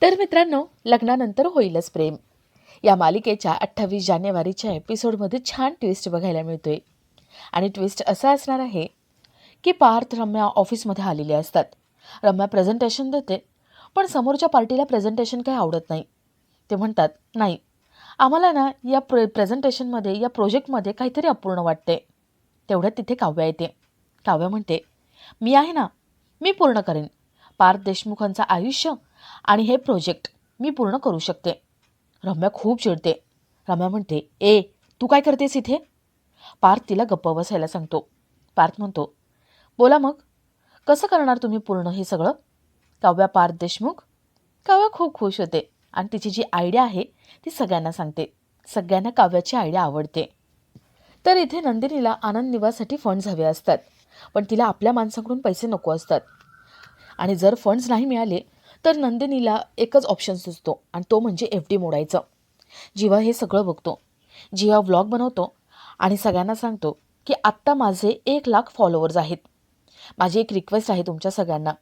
तर मित्रांनो, लग्नानंतर होईलच प्रेम या मालिकेच्या 28 जानेवारीच्या एपिसोडमध्ये छान ट्विस्ट बघायला मिळतोय. आणि ट्विस्ट असा असणार आहे की पार्थ रम्या ऑफिसमध्ये आलेले असतात. रम्या प्रेझेंटेशन देते, पण समोरच्या पार्टीला प्रेझेंटेशन काही आवडत नाही. ते म्हणतात, नाही, आम्हाला ना या प्रेझेंटेशनमध्ये या प्रोजेक्टमध्ये काहीतरी अपूर्ण वाटते. तेवढ्यात तिथे काव्या येते. काव्या म्हणते, मी आहे ना, मी पूर्ण करेन. पार्थ देशमुखांचं आयुष्य आणि हे प्रोजेक्ट मी पूर्ण करू शकते. रम्या खूप चिडते. रम्या म्हणते, ए, तू काय करतेस इथे? पार्थ तिला गप्प बसायला सांगतो. पार्थ म्हणतो, बोला मग, कसं करणार तुम्ही पूर्ण हे सगळं? काव्या, पार्थ देशमुख. काव्या खूप खुश होते आणि तिची जी आयडिया आहे ती सगळ्यांना सांगते. सगळ्यांना काव्याची आयडिया आवडते. तर इथे नंदिनीला आनंद निवाससाठी फंड्स हवे असतात, पण तिला आपल्या माणसाकडून पैसे नको असतात. आणि जर फंड्स नाही मिळाले तर नंदिनीला एकच ऑप्शन सुचतो आणि तो म्हणजे FD मोडायचं. जीवा हे सगळं बघतो. जीवा व्लॉग बनवतो आणि सगळ्यांना सांगतो की आत्ता माझे 1,00,000 फॉलोअर्स आहेत. माझी एक रिक्वेस्ट आहे तुमच्या सगळ्यांना,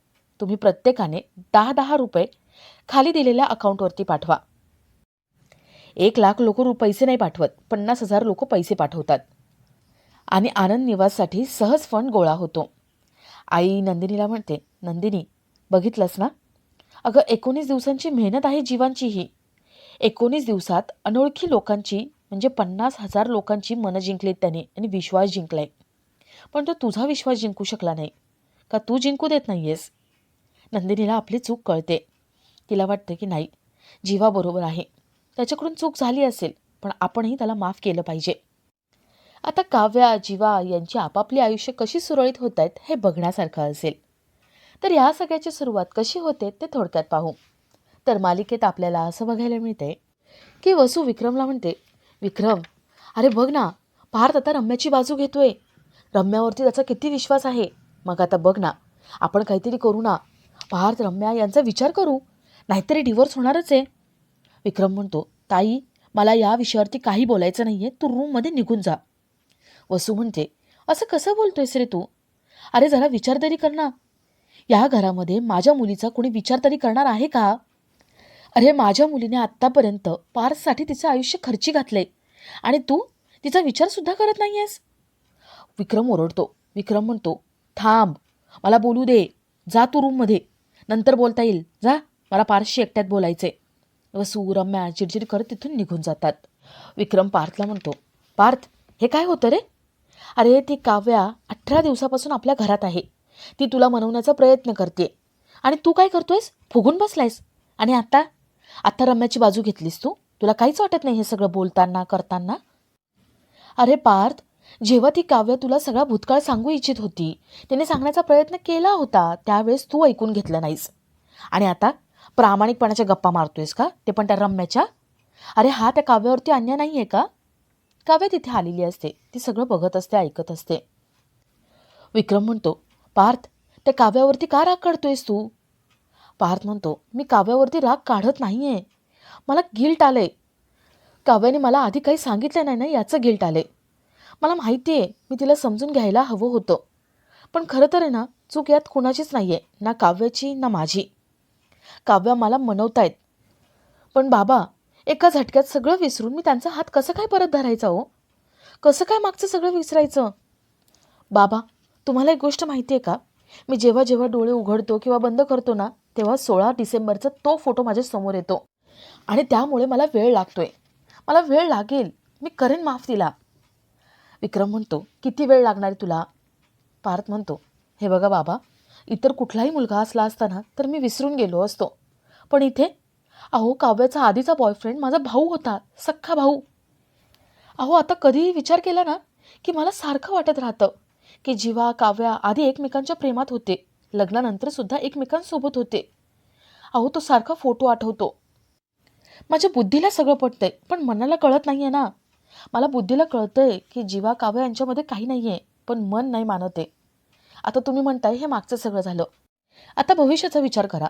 तुम्ही प्रत्येकाने 10-10 रुपये खाली दिलेल्या अकाउंटवरती पाठवा. 1,00,000 लोक पैसे नाही पाठवत, 50,000 लोक पैसे पाठवतात आणि आनंद निवाससाठी सहज फंड गोळा होतो. आई नंदिनीला म्हणते, नंदिनी, बघितलंस ना, अगं 19 दिवसांची मेहनत आहे जीवांची ही. 19 दिवसात अनोळखी लोकांची म्हणजे 50,000 लोकांची मनं जिंकलीत त्याने आणि विश्वास जिंकलाय. पण तो तुझा विश्वास जिंकू शकला नाही का? तू जिंकू देत नाही आहेस. नंदिनीला आपली चूक कळते. तिला वाटतं की नाही, जीवा बरोबर आहे, त्याच्याकडून चूक झाली असेल, पण आपणही त्याला माफ केलं पाहिजे. आता काव्या, जीवा यांची आपापली आयुष्य कशी सुरळीत होत आहेत हे बघण्यासारखं असेल. तर या सगळ्याची सुरुवात कशी होते ते थोडक्यात पाहू. तर मालिकेत आपल्याला असं बघायला मिळते की वसू विक्रमला म्हणते, विक्रम, अरे बघ ना, पार्थ आता रम्याची बाजू घेतोय. रम्यावरती त्याचा किती विश्वास आहे. मग आता बघ ना, आपण काहीतरी करू ना, पार्थ रम्या यांचा विचार करू, नाहीतरी डिवोर्स होणारच आहे. विक्रम म्हणतो, ताई, मला या विषयावरती काही बोलायचं नाही आहे, तू रूममध्ये निघून जा. वसू म्हणते, असं कसं बोलतोयस रे तू? अरे जरा विचार तरी कर ना. या घरामध्ये माझ्या मुलीचा कोणी विचार तरी करणार आहे का? अरे माझ्या मुलीने आत्तापर्यंत पार्थसाठी तिचं आयुष्य खर्ची घातलंय आणि तू तिचा विचारसुद्धा करत नाही आहेस. विक्रम ओरडतो. विक्रम म्हणतो, थांब, मला बोलू दे, जा तू रूममध्ये, नंतर बोलता येईल, जा, मला पार्थशी एकट्यात बोलायचे. वसू, रम्या चिडचिड करत तिथून निघून जातात. विक्रम पार्थला म्हणतो, पार्थ, हे काय होतं रे? अरे ती काव्या 18 दिवसापासून आपल्या घरात आहे. ती तुला मनवण्याचा प्रयत्न करते आणि तू काय करतोयस? फुगून बसलायस. आणि आता रम्याची बाजू घेतलीस तू. तुला काहीच वाटत नाही हे सगळं बोलताना करताना? अरे पार्थ, जेव्हा ती काव्य तुला सगळा भूतकाळ सांगू इच्छित होती, तिने सांगण्याचा प्रयत्न केला होता, त्यावेळेस तू ऐकून घेतलं नाहीस. आणि आता प्रामाणिकपणाच्या गप्पा मारतोयस का, ते पण त्या रम्याच्या? अरे हा त्या काव्यावरती अन्याय नाही आहे का? काव्य तिथे आलेली असते, ती सगळं बघत असते, ऐकत असते. विक्रम म्हणतो, पार्थ, त्या काव्यावरती का राग काढतोयस तू? पार्थ म्हणतो, मी काव्यावरती राग काढत नाही आहे, मला गिल्ट आलंय. काव्याने मला आधी काही सांगितलं नाही ना, याचं गिल्ट आलंय. मला माहिती आहे, मी तिला समजून घ्यायला हवं होतं, पण खरं तर आहे ना, चूक यात कुणाचीच नाही आहे, ना काव्याची ना माझी. काव्या मला मनवतायत, पण बाबा, एका झटक्यात सगळं विसरून मी त्यांचा हात कसं काय परत धरायचा हो? कसं काय मागचं सगळं विसरायचं? बाबा, तुम्हाला एक गोष्ट माहिती आहे का? मी जेव्हा जेव्हा डोळे उघडतो किंवा बंद करतो ना, तेव्हा 16 डिसेंबरचा तो फोटो माझ्या समोर येतो आणि त्यामुळे मला वेळ लागतोय. मला वेळ लागेल, मी करेन माफ तिला. विक्रम म्हणतो, किती वेळ लागणार आहे तुला? पार्थ म्हणतो, हे बघा बाबा, इतर कुठलाही मुलगा असला असताना तर मी विसरून गेलो असतो, पण इथे, अहो काव्याचा आधीचा बॉयफ्रेंड माझा भाऊ होता, सख्खा भाऊ. अहो आता कधीही विचार केला ना की मला सारखं वाटत राहतं की जीवा, काव्या आधी एकमेकांच्या प्रेमात होते, लग्नानंतर सुद्धा एकमेकांसोबत होते. अहो तो सारखा फोटो आठवतो. माझ्या बुद्धीला सगळं पटतंय, पण मनाला कळत नाही आहे ना. मला बुद्धीला कळतंय की जीवा, काव्या यांच्यामध्ये काही नाही आहे, पण मन नाही मानत आहे. आता तुम्ही म्हणताय हे मागचं सगळं झालं, आता भविष्याचा विचार करा.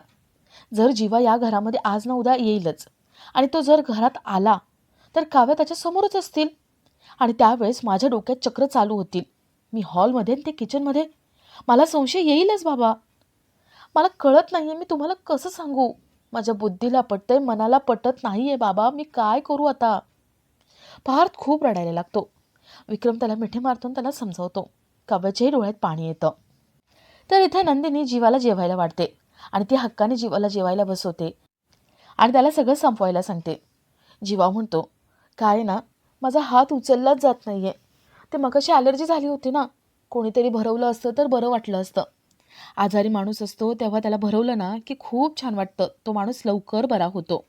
जर जीवा या घरामध्ये आज ना उद्या येईलच आणि तो जर घरात आला तर काव्या त्याच्या समोरच असतील आणि त्यावेळेस माझ्या डोक्यात चक्र चालू होतील. मी हॉलमध्ये ते किचनमध्ये, मला संशय येईलच बाबा. मला कळत नाही आहे, मी तुम्हाला कसं सांगू? माझ्या बुद्धीला पटतंय, मनाला पटत नाहीये बाबा, मी काय करू आता? पार्थ खूप रडायला लागतो. विक्रम त्याला मिठी मारतो त्याला समजावतो. काव्याच्याही डोळ्यात पाणी येतं. तर इथे नंदिनी जीवाला जेवायला वाढते आणि ती हक्काने जीवाला जेवायला बसवते आणि त्याला सगळं संपवायला सांगते. जीवा म्हणतो, काय ना, माझा हात उचललाच जात नाहीये. ते मगाशी ॲलर्जी झाली होती ना, कोणीतरी भरवलं असतं तर बरं वाटलं असतं. आजारी माणूस असतो तेव्हा त्याला भरवलं ना की खूप छान वाटतं, तो माणूस लवकर बरा होतो.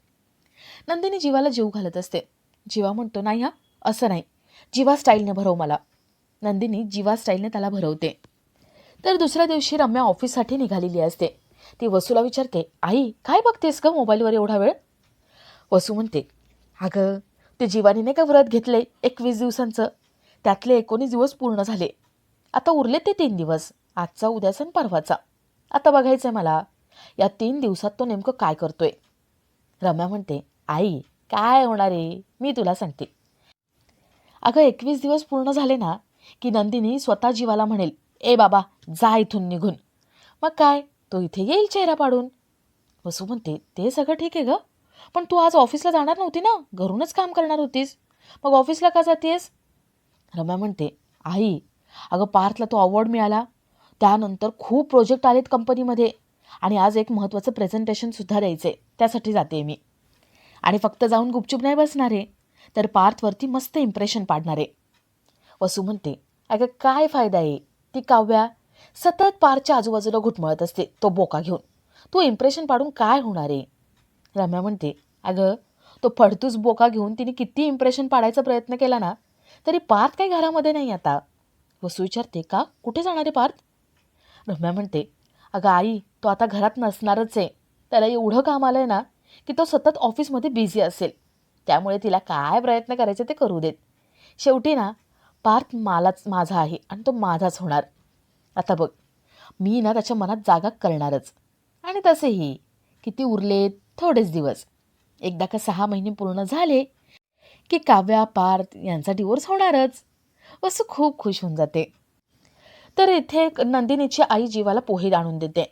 नंदिनी जीवाला जीव घालत असते. जीवा म्हणतो, नाही हा, असं नाही, जीवा स्टाईलने भरव मला. नंदिनी जीवा स्टाईलने त्याला भरवते. तर दुसऱ्या दिवशी रम्या ऑफिससाठी निघालेली असते. ती वसूला विचारते, आई काय बघतेस का मोबाईलवर एवढा वेळ? वसू म्हणते, अगं ते जीवानी नाही का व्रत घेतले 21 दिवसांचं, त्यातले 19 दिवस पूर्ण झाले. आता उरले ते 3 दिवस, आजचा, उद्याचा आणि परवाचा. आता बघायचंय मला या 3 दिवसात तो नेमकं काय करतोय. रम्या म्हणते, आई काय होणार आहे मी तुला सांगते. अगं 21 दिवस पूर्ण झाले ना की नंदिनी स्वतः जीवाला म्हणेल, ए बाबा जा इथून निघून. मग काय, तो इथे येईल चेहरा पाडून. वसू म्हणते, ते सगळं ठीक आहे ग, पण तू आज ऑफिसला जाणार नव्हती ना, घरूनच काम करणार होतीस, मग ऑफिसला का जातेस? रम्या म्हणते, आई अगं पार्थला तो अवॉर्ड मिळाला, त्यानंतर खूप प्रोजेक्ट आलेत कंपनीमध्ये आणि आज एक महत्त्वाचं प्रेझेंटेशनसुद्धा द्यायचं आहे, त्यासाठी जाते मी. आणि फक्त जाऊन गुपचूप नाही बसणार आहे, तर पार्थवरती मस्त इम्प्रेशन पाडणार आहे. वसू म्हणते, अगं काय फायदा आहे, ती काव्या सतत पार्थच्या आजूबाजूला घुटमळत असते तो बोका घेऊन, तू इम्प्रेशन पाडून काय होणार आहे? रम्या म्हणते, अगं तो फडतूस बोका घेऊन तिने किती इम्प्रेशन पाडायचा प्रयत्न केला ना, तरी पार्थ काही घरामध्ये नाही आता. वसू विचारते, का, कुठे जाणार आहे पार्थ? रम्या म्हणते, अगं आई तो आता घरात नसणारच आहे, त्याला एवढं काम आलंय ना की तो सतत ऑफिसमध्ये बिझी असेल, त्यामुळे तिला काय प्रयत्न करायचे ते करू देत. शेवटी ना पार्थ मालाच माझा आहे आणि तो माझाच होणार. आता बघ, मी ना त्याच्या मनात जागा करणारच. आणि तसेही किती उरलेत, थोडेच दिवस. एकदा का 6 महिने पूर्ण झाले की काव्या पार्थ यांचा डिवोर्स होणारच. वसू खूप खुश होऊन जाते. तर इथे नंदिनीची आई जीवाला पोहे आणून देते.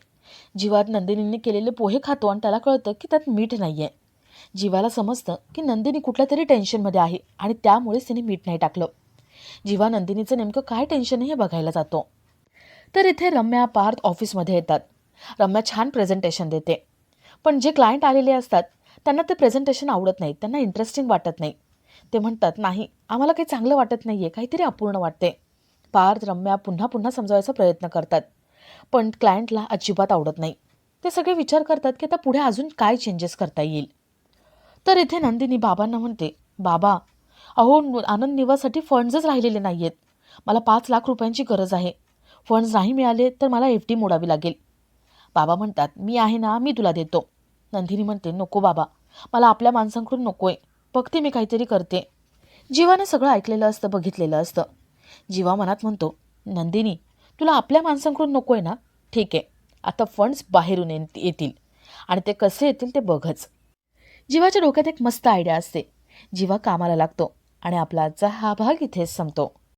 जीवा नंदिनीने केलेले पोहे खातो आणि त्याला कळतं की त्यात मीठ नाही आहे. जीवाला समजतं की नंदिनी कुठल्या तरी टेन्शनमध्ये आहे आणि त्यामुळेच तिने मीठ नाही टाकलं. जीवा नंदिनीचं नेमकं काय टेन्शन आहे हे बघायला जातो. तर इथे रम्या पार्थ ऑफिसमध्ये येतात. रम्या छान प्रेझेंटेशन देते, पण जे क्लायंट आलेले असतात त्यांना ते प्रेझेंटेशन आवडत नाही, त्यांना इंटरेस्टिंग वाटत नाही. ते म्हणतात, नाही आम्हाला काही चांगलं वाटत नाही आहे, काहीतरी अपूर्ण वाटते. पार्थ रम्या पुन्हा पुन्हा समजावायचा प्रयत्न करतात, पण क्लायंटला अजिबात आवडत नाही. ते सगळे विचार करतात की आता पुढे अजून काय चेंजेस करता येईल. तर इथे नंदिनी बाबांना म्हणते, बाबा अहो आनंद निवाससाठी फंड्सच राहिलेले नाही आहेत, मला 5 लाख रुपयांची गरज आहे. फंड्स नाही मिळाले तर मला FD मोडावी लागेल. बाबा म्हणतात, मी आहे ना, मी तुला देतो. नंदिनी म्हणते, नको बाबा, मला आपल्या माणसांकडून नको आहे, बघते मी काहीतरी करते. जीवाने सगळं ऐकलेलं असतं, बघितलेलं असतं. जीवा मनात म्हणतो, नंदिनी तुला आपल्या माणसांकडून नको आहे ना, ठीक आहे, आता फंड्स बाहेरून येतील आणि ते कसे येतील ते बघच. जीवाच्या डोक्यात एक मस्त आयडिया असते. जीवा कामाला लागतो आणि आपला आजचा हा भाग इथेच संपतो.